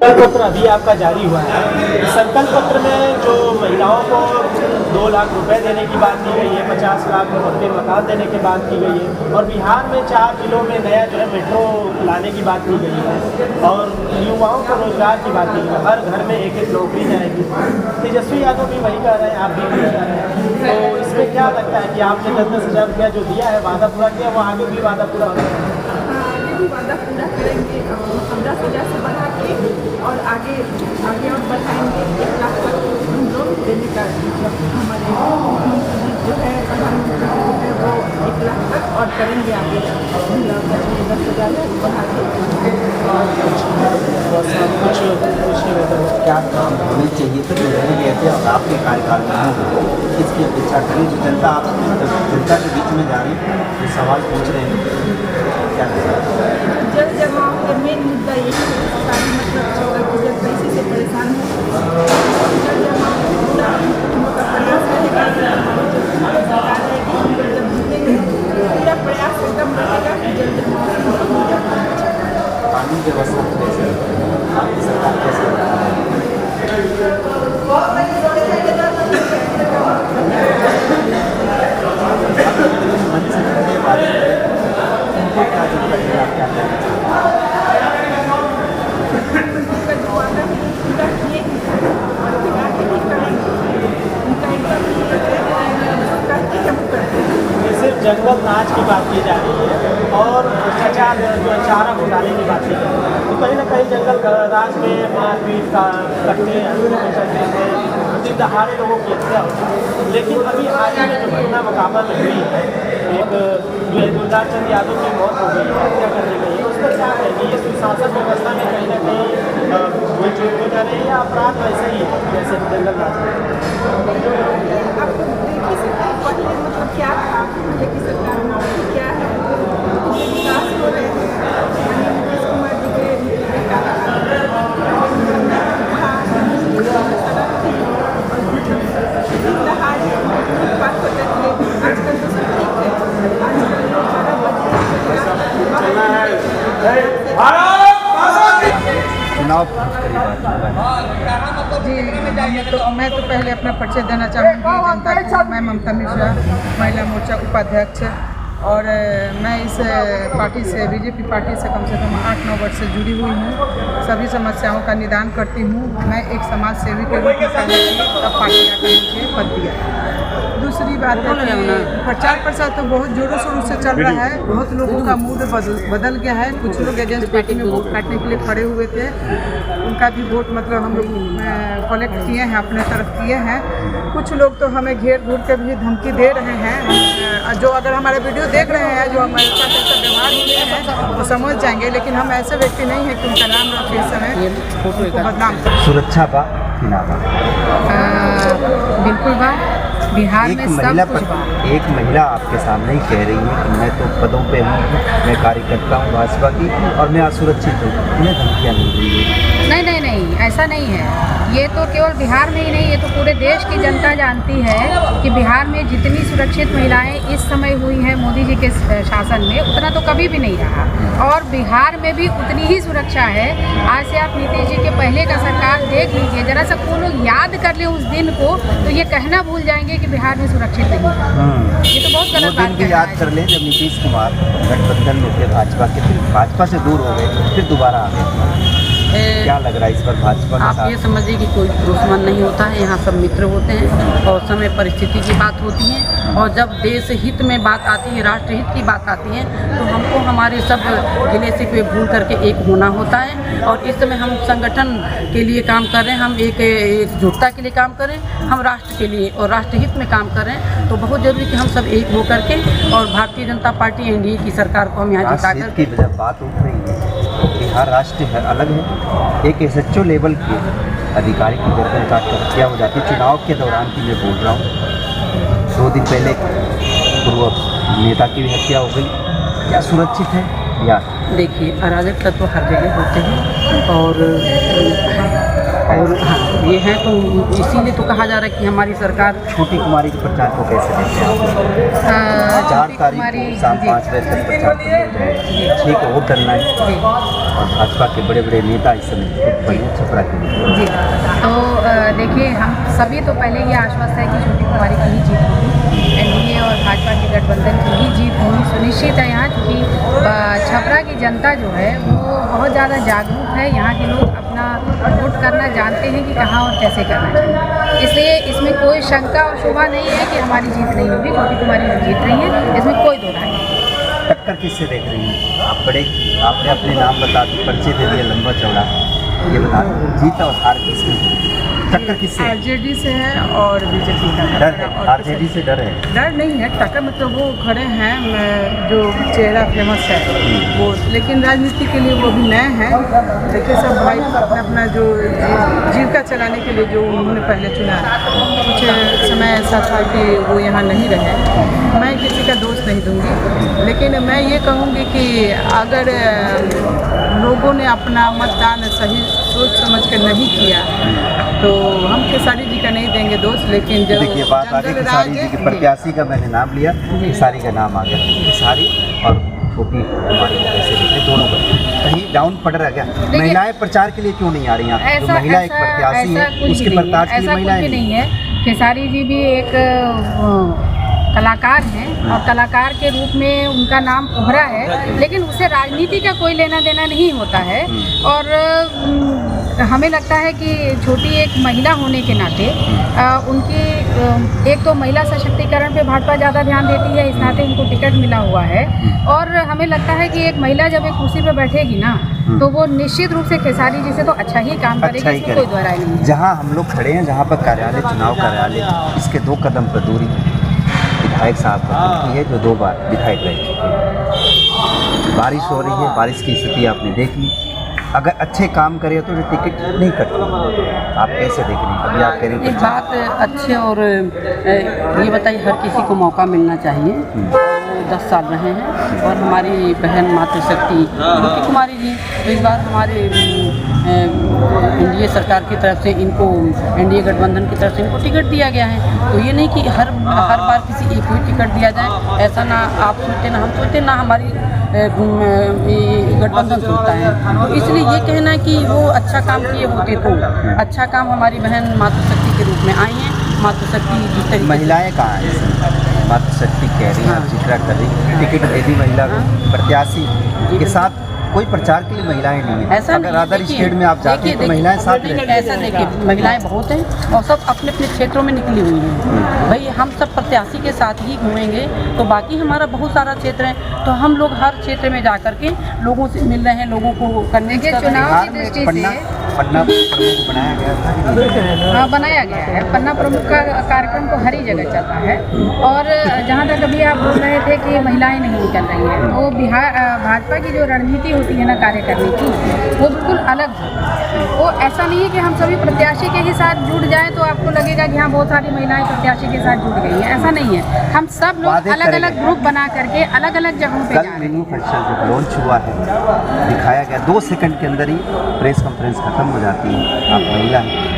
संकल्प पत्र अभी आपका जारी हुआ है। संकल्प पत्र में जो महिलाओं को 2 लाख रुपए देने की बात की गई है, 50 लाख में पक्के मकान देने की बात की गई है, और बिहार में 4 जिलों में नया जो है मेट्रो लाने की बात की गई है, और युवाओं को रोजगार की बात की गई है। हर घर में एक एक नौकरी जाएगी। तेजस्वी यादव भी वही कह रहे हैं, आप भी वही कह रहे हैं। तो इसमें क्या लगता है कि आपने 10,000 रुपया जो दिया है, वादा पूरा किया, वो आगे भी वादा पूरा होगा? वादा पूरा करेंगे, 15,000 से बढ़ा के और आगे और बढ़ाएंगे। 1 लाख तक हम लोग देने का हमारे जो है प्रधानमंत्री है वो 1 लाख तक और करेंगे आगे 10,000 बढ़ा के। क्या काम होने चाहिए तो रह गए और आपके कार्यकाल में हो, इसकी अपेक्षा करें जो जनता के बीच में जा रही है, ये सवाल पूछ रहे हैं, क्या जल जमाव का मेन मुद्दा यही है। सरकारी मतलब जल पैसे से परेशान है। जल जमाव पूरा उनका प्रयास रहेगा कि हमारी जो सरकार रहेगी हम लोग जब जीतेंगे पूरा प्रयास एकदम रहेगा कि जल जमाव से मुक्त हो जाए। कानून व्यवस्था कैसे आपकी सरकार कैसे जंगल राज की बात की जा रही है और भ्रष्टाचार जो चारा घोटाले की बात की जा रही है, तो कहीं ना कहीं जंगल राज में मारपीट का करते हैं, दहाड़े लोगों की हत्या होती है। लेकिन अभी आज में जो घटना मुकाबला में हुई है, एक जो गुलजार चंद यादव की मौत हो गई है, हत्या कर दी गई है, उस पर क्या कहेंगे? ये सुशासन व्यवस्था में कहीं ना कहीं कोई चूक हो जा रही है या अपराध वैसे ही है जैसे जंगल राज मतलब क्या था की सरकार में क्या है विकास हो रहे हैं। नीतीश कुमार जी के आजकल तो सब ठीक है। मैं तो पहले अपना परिचय देना चाहूँगी जनता को। मैं ममता मिश्रा, महिला मोर्चा उपाध्यक्ष, और मैं इस पार्टी से बीजेपी पार्टी से कम 8-9 वर्ष से जुड़ी हुई हूँ। सभी समस्याओं का निदान करती हूँ। मैं एक समाज सेवी के रूप में पहले तब पार्टी आकर मुझे पद दिया। दूसरी बात है कि प्रचार प्रसार तो बहुत जोरों शोरों से चल रहा है। बहुत लोगों का मूड बदल गया है। कुछ लोग एजेंट पार्टी में वोट काटने के लिए खड़े हुए थे, उनका भी वोट मतलब हम लोग कलेक्ट किए हैं, अपने तरफ किए हैं। कुछ लोग तो हमें घेर घूर के भी धमकी दे रहे हैं। जो अगर हमारे वीडियो देख रहे हैं, जो हमारे साथ ऐसा व्यवहार हुए हैं, वो समझ जाएंगे। लेकिन हम ऐसे व्यक्ति नहीं हैं कि उनका नाम रख इस समय बदनाम करें। सुरक्षा बा कि ना बा? बिल्कुल बा। बिहार में एक महिला आपके सामने ही कह रही है कि मैं तो पदों पे हूँ, मैं कार्यकर्ता हूँ भाजपा की और मैं असुरक्षित हूँ, इन्हें धमकियाँ मिल रही है। नहीं, ऐसा नहीं है। ये तो केवल बिहार में ही नहीं, ये तो पूरे देश की जनता जानती है कि बिहार में जितनी सुरक्षित महिलाएं इस समय हुई हैं मोदी जी के शासन में, उतना तो कभी भी नहीं रहा। और बिहार में भी उतनी ही सुरक्षा है। आज से आप नीतीश जी के पहले का सरकार देख लीजिए, जरा सा वो लोग याद कर ले उस दिन को, तो ये कहना भूल जाएंगे कि बिहार में सुरक्षित नहीं है। ये तो बहुत गलत बात है। याद कर लें जब नीतीश कुमार गठबंधन में थे भाजपा के, फिर भाजपा से दूर हो गए, फिर दोबारा आ गए। क्या लग रहा है इस पर भाजपा के साथ? आप ये समझिए कि कोई दुश्मन नहीं होता है, यहाँ सब मित्र होते हैं और समय परिस्थिति की बात होती है। और जब देश हित में बात आती है, राष्ट्र हित की बात आती है, तो हमको हमारे सब गिले से कोई भूल करके एक होना होता है। और इस समय हम संगठन के लिए काम कर रहे हैं, हम एक एकजुटता के लिए काम करें, हम राष्ट्र के लिए और राष्ट्र हित में काम करें। तो बहुत जरूरी कि हम सब एक हो करके और भारतीय जनता पार्टी एनडीए की सरकार को हम यहाँ जिता कर। जब बात उठ रही है, बिहार राष्ट्र है अलग है, एक एसएचओ लेवल के अधिकारी की गर्दन काट कर हत्या हो जाती है। चुनाव के दौरान की मैं बोल रहा हूँ, 2 दिन पहले पूर्व नेता की भी हत्या हो गई। क्या सुरक्षित है बिहार? देखिए, अराजक तत्व हर जगह होते हैं और और ये हैं तो इसीलिए तो कहा जा रहा है कि हमारी सरकार छोटी कुमारी के प्रचार को कैसे देखते हैं आप? 4 तारीख को शाम 5 बजे तक प्रचार करना है, 6 को वोट डालना है और भाजपा के बड़े बड़े नेता इस समय बने छपरा के लिए। जी, तो देखिए हम सभी तो पहले ये आश्वस्त है कि छोटी कुमारी की ही जीत होगी, एनडीए और भाजपा के गठबंधन की ही जीत होनी सुनिश्चित है यहाँ, क्योंकि छपरा की जनता जो है वो बहुत ज़्यादा जागरूक है। यहाँ के लोग अपना वोट करना जानते हैं कि कहाँ और कैसे करना चाहिए, इसलिए इसमें कोई शंका और शोभा नहीं है कि हमारी जीत नहीं होगी, छोटी कुमारी जीत रही है, इसमें कोई दो राय नहीं। टक्कर किससे देख रही हैं आप? आपने अपने नाम बता दी, परिचय दे दिया लंबा चौड़ा, ये बता जीत और हार किसमें? टक्कर किससे? आरजेडी से है और बीजेपी का डर है? आरजेडी से डर है? डर नहीं है, टक्कर मतलब वो खड़े हैं जो चेहरा फेमस है वो, लेकिन राजनीति के लिए वो भी नए हैं। देखिए सब भाई अपना अपना जो जीविका चलाने के लिए जो उन्होंने पहले चुना, कुछ समय ऐसा था कि वो यहाँ नहीं रहे। मैं किसी का दोष नहीं दूंगी, लेकिन मैं ये कहूँगी कि अगर लोगों ने अपना मतदान सही सोच समझ कर नहीं किया तो हम खेसारी जी का नहीं देंगे दोष, लेकिन जब देखिए बात आगे खेसारी जी के प्रत्याशी का मैंने नाम लिया, खेसारी का नाम आ गया, खेसारी और छोटी कुमारी कैसे देखें दोनों को कहीं डाउन पड़ रहा क्या? महिलाएं प्रचार के लिए क्यों नहीं आ रही हैं? जो महिला एक प्रत्याशी है उसके प्रचार के लिए महिलाएं नहीं है। खेसारी जी भी एक कलाकार हैं और कलाकार के रूप में उनका नाम उभरा है, लेकिन उससे राजनीति का कोई लेना देना नहीं होता है। और हमें लगता है कि छोटी एक महिला होने के नाते उनकी एक तो महिला सशक्तिकरण पे भाजपा ज़्यादा ध्यान देती है, इस नाते उनको टिकट मिला हुआ है। और हमें लगता है कि एक महिला जब एक कुर्सी पे बैठेगी ना तो वो निश्चित रूप से खेसारी जी से तो अच्छा ही काम करेगी, इसमें कोई दोहराई नहीं है। जहाँ हम लोग खड़े हैं, जहाँ पर कार्यालय चुनाव कार्यालय, इसके 2 कदम पर दूरी विधायक साहब की है जो 2 बार विधायक रह चुके हैं। बारिश हो रही है, बारिश की स्थिति आपने देख ली, अगर अच्छे काम करे तो टिकट नहीं कटती। आप कैसे देख रहे हैं? अभी आप कह रहे हैं एक बात अच्छे और ये बताइए हर किसी को मौका मिलना चाहिए। 10 साल रहे हैं और हमारी बहन मातृशक्ति छोटी कुमारी जी तो इस बार हमारे एनडीए सरकार की तरफ से इनको, एनडीए गठबंधन की तरफ से इनको टिकट दिया गया है। तो ये नहीं कि हर बार किसी एक ही टिकट दिया जाए, ऐसा ना आप सोचते ना हम सोचते ना हमारी गठबंधन सोचता है। तो इसलिए ये कहना है कि वो अच्छा काम किए होते तो अच्छा काम हमारी बहन मातृशक्ति के रूप में आई हैं। मातृशक्ति जिस तरीके महिलाएं कहाँ हैं? मातृशक्ति कह रही हैं, जिक्र कर रही हैं, टिकट दे दी महिला को, प्रत्याशी के साथ कोई प्रचार के लिए महिलाएं नहीं है। ऐसा अगर अदर स्टेट में आप जाते हैं तो महिलाएं साथ रहती हैं। ऐसा देखिए महिलाएं बहुत हैं और सब अपने अपने क्षेत्रों में निकली हुई हैं। भाई हम सब प्रत्याशी के साथ ही घूमेंगे तो बाकी हमारा बहुत सारा क्षेत्र है, तो हम लोग हर क्षेत्र में जा करके लोगों से मिल रहे हैं, लोगों को करने के चुनाव की दृष्टि से पन्ना प्रमुख बनाया गया था। हाँ बनाया गया है, पन्ना प्रमुख का कार्यक्रम तो हर ही जगह चलता है। और जहाँ तक अभी आप बोल रहे थे कि महिलाएं नहीं निकल रही हैं, तो बिहार भाजपा की जो रणनीति होती है ना कार्य करने की, वो बिल्कुल अलग है। वो ऐसा नहीं है कि हम सभी प्रत्याशी के ही साथ जुड़ जाएं तो आपको लगेगा कि हाँ बहुत सारी महिलाएं प्रत्याशी के साथ जुड़ गई हैं, ऐसा नहीं है। हम सब लोग अलग अलग ग्रुप बना करके अलग अलग जगहों पे जा रहे हैं। मैन्युफैक्चर जब लॉन्च हुआ है, दिखाया गया 2 सेकंड के अंदर ही प्रेस कॉन्फ्रेंस खत्म हो जाती है। आप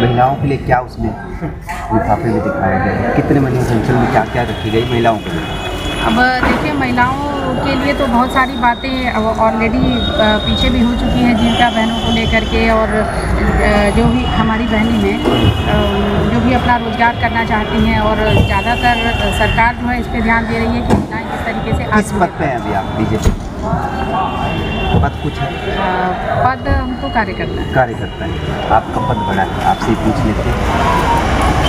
महिलाओं के लिए क्या उसमें लिफाफे में दिखाया गया है? कितने मैन्युफैक्चर में क्या क्या रखी गई महिलाओं के लिए? अब देखिए महिलाओं के लिए तो बहुत सारी बातें ऑलरेडी पीछे भी हो चुकी हैं, जीविका बहनों को लेकर के। और जो भी हमारी बहनें हैं जो भी अपना रोजगार करना चाहती हैं, और ज़्यादातर सरकार जो है इस पर ध्यान दे रही है कि महिलाएं किस तरीके से किस पद पे हैं अभी आप? बीजेपी पद कुछ है? पद हमको कार्यकर्ता है। आपका पद बड़ा है, आपसे पूछ लेते हैं।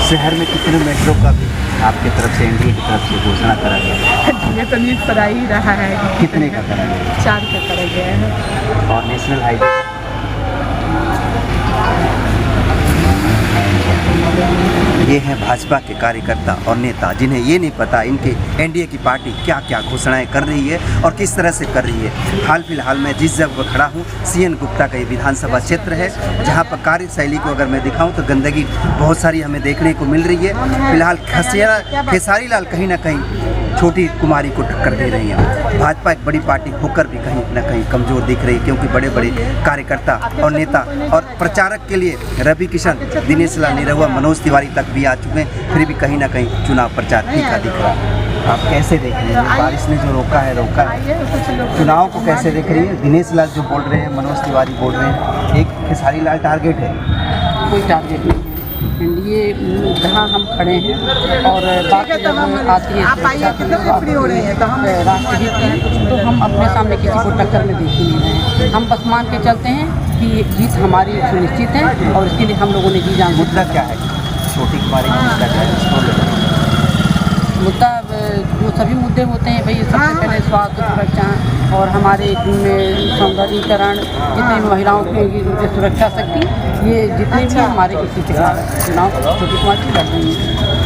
शहर में कितने मेट्रो का भी आपके तरफ से, एनडीए की तरफ से घोषणा करा गया? ये तो न्यूज़ पता ही रहा है। कितने का करा गया? 4 का करा गया है। और नेशनल हाईवे ये हैं भाजपा के कार्यकर्ता और नेता, जिन्हें ये नहीं पता इनके एनडीए की पार्टी क्या क्या घोषणाएं कर रही है और किस तरह से कर रही है। हाल फिलहाल मैं जिस जगह पर खड़ा हूँ, सीएन गुप्ता का ये विधानसभा क्षेत्र है, जहाँ पर कार्यशैली को अगर मैं दिखाऊँ तो गंदगी बहुत सारी हमें देखने को मिल रही है। फिलहाल खेसारी लाल कहीं ना कहीं छोटी कुमारी को टक्कर दे रही हैं। भाजपा एक बड़ी पार्टी होकर भी कहीं न कहीं कमज़ोर दिख रही है, क्योंकि बड़े बड़े कार्यकर्ता और नेता और प्रचारक के लिए रवि किशन, दिनेश लाल निरहुआ, मनोज तिवारी तक भी आ चुके हैं, फिर भी कहीं ना कहीं चुनाव प्रचार फीका दिख रहा है। आप कैसे देख रहे हैं? बारिश ने जो रोका है चुनाव को कैसे देख रही है? दिनेश लाल जो बोल रहे हैं, मनोज तिवारी बोल रहे हैं, एक खेसारी लाल टारगेट है। कोई टारगेट नहीं है। ये जहाँ हम खड़े हैं और बात जब आती है राष्ट्रहित की, तो हम अपने सामने किसी को टक्कर में देख ही नहीं रहे हैं। हम बस मान के चलते हैं कि जीत हमारी सुनिश्चित है और इसके लिए हम लोगों ने जी जान। मुद्दा क्या है? छोटी कुमारी का मुद्दा क्या है? मुद्दा वो सभी मुद्दे होते हैं भाई। सबसे पहले स्वास्थ्य सुरक्षा और हमारे सौंदर्यीकरण, जितनी महिलाओं की सुरक्षा शक्ति, ये जितने भी हमारे इसी चुनाव छोटी कुमारी लड़ रही हैं।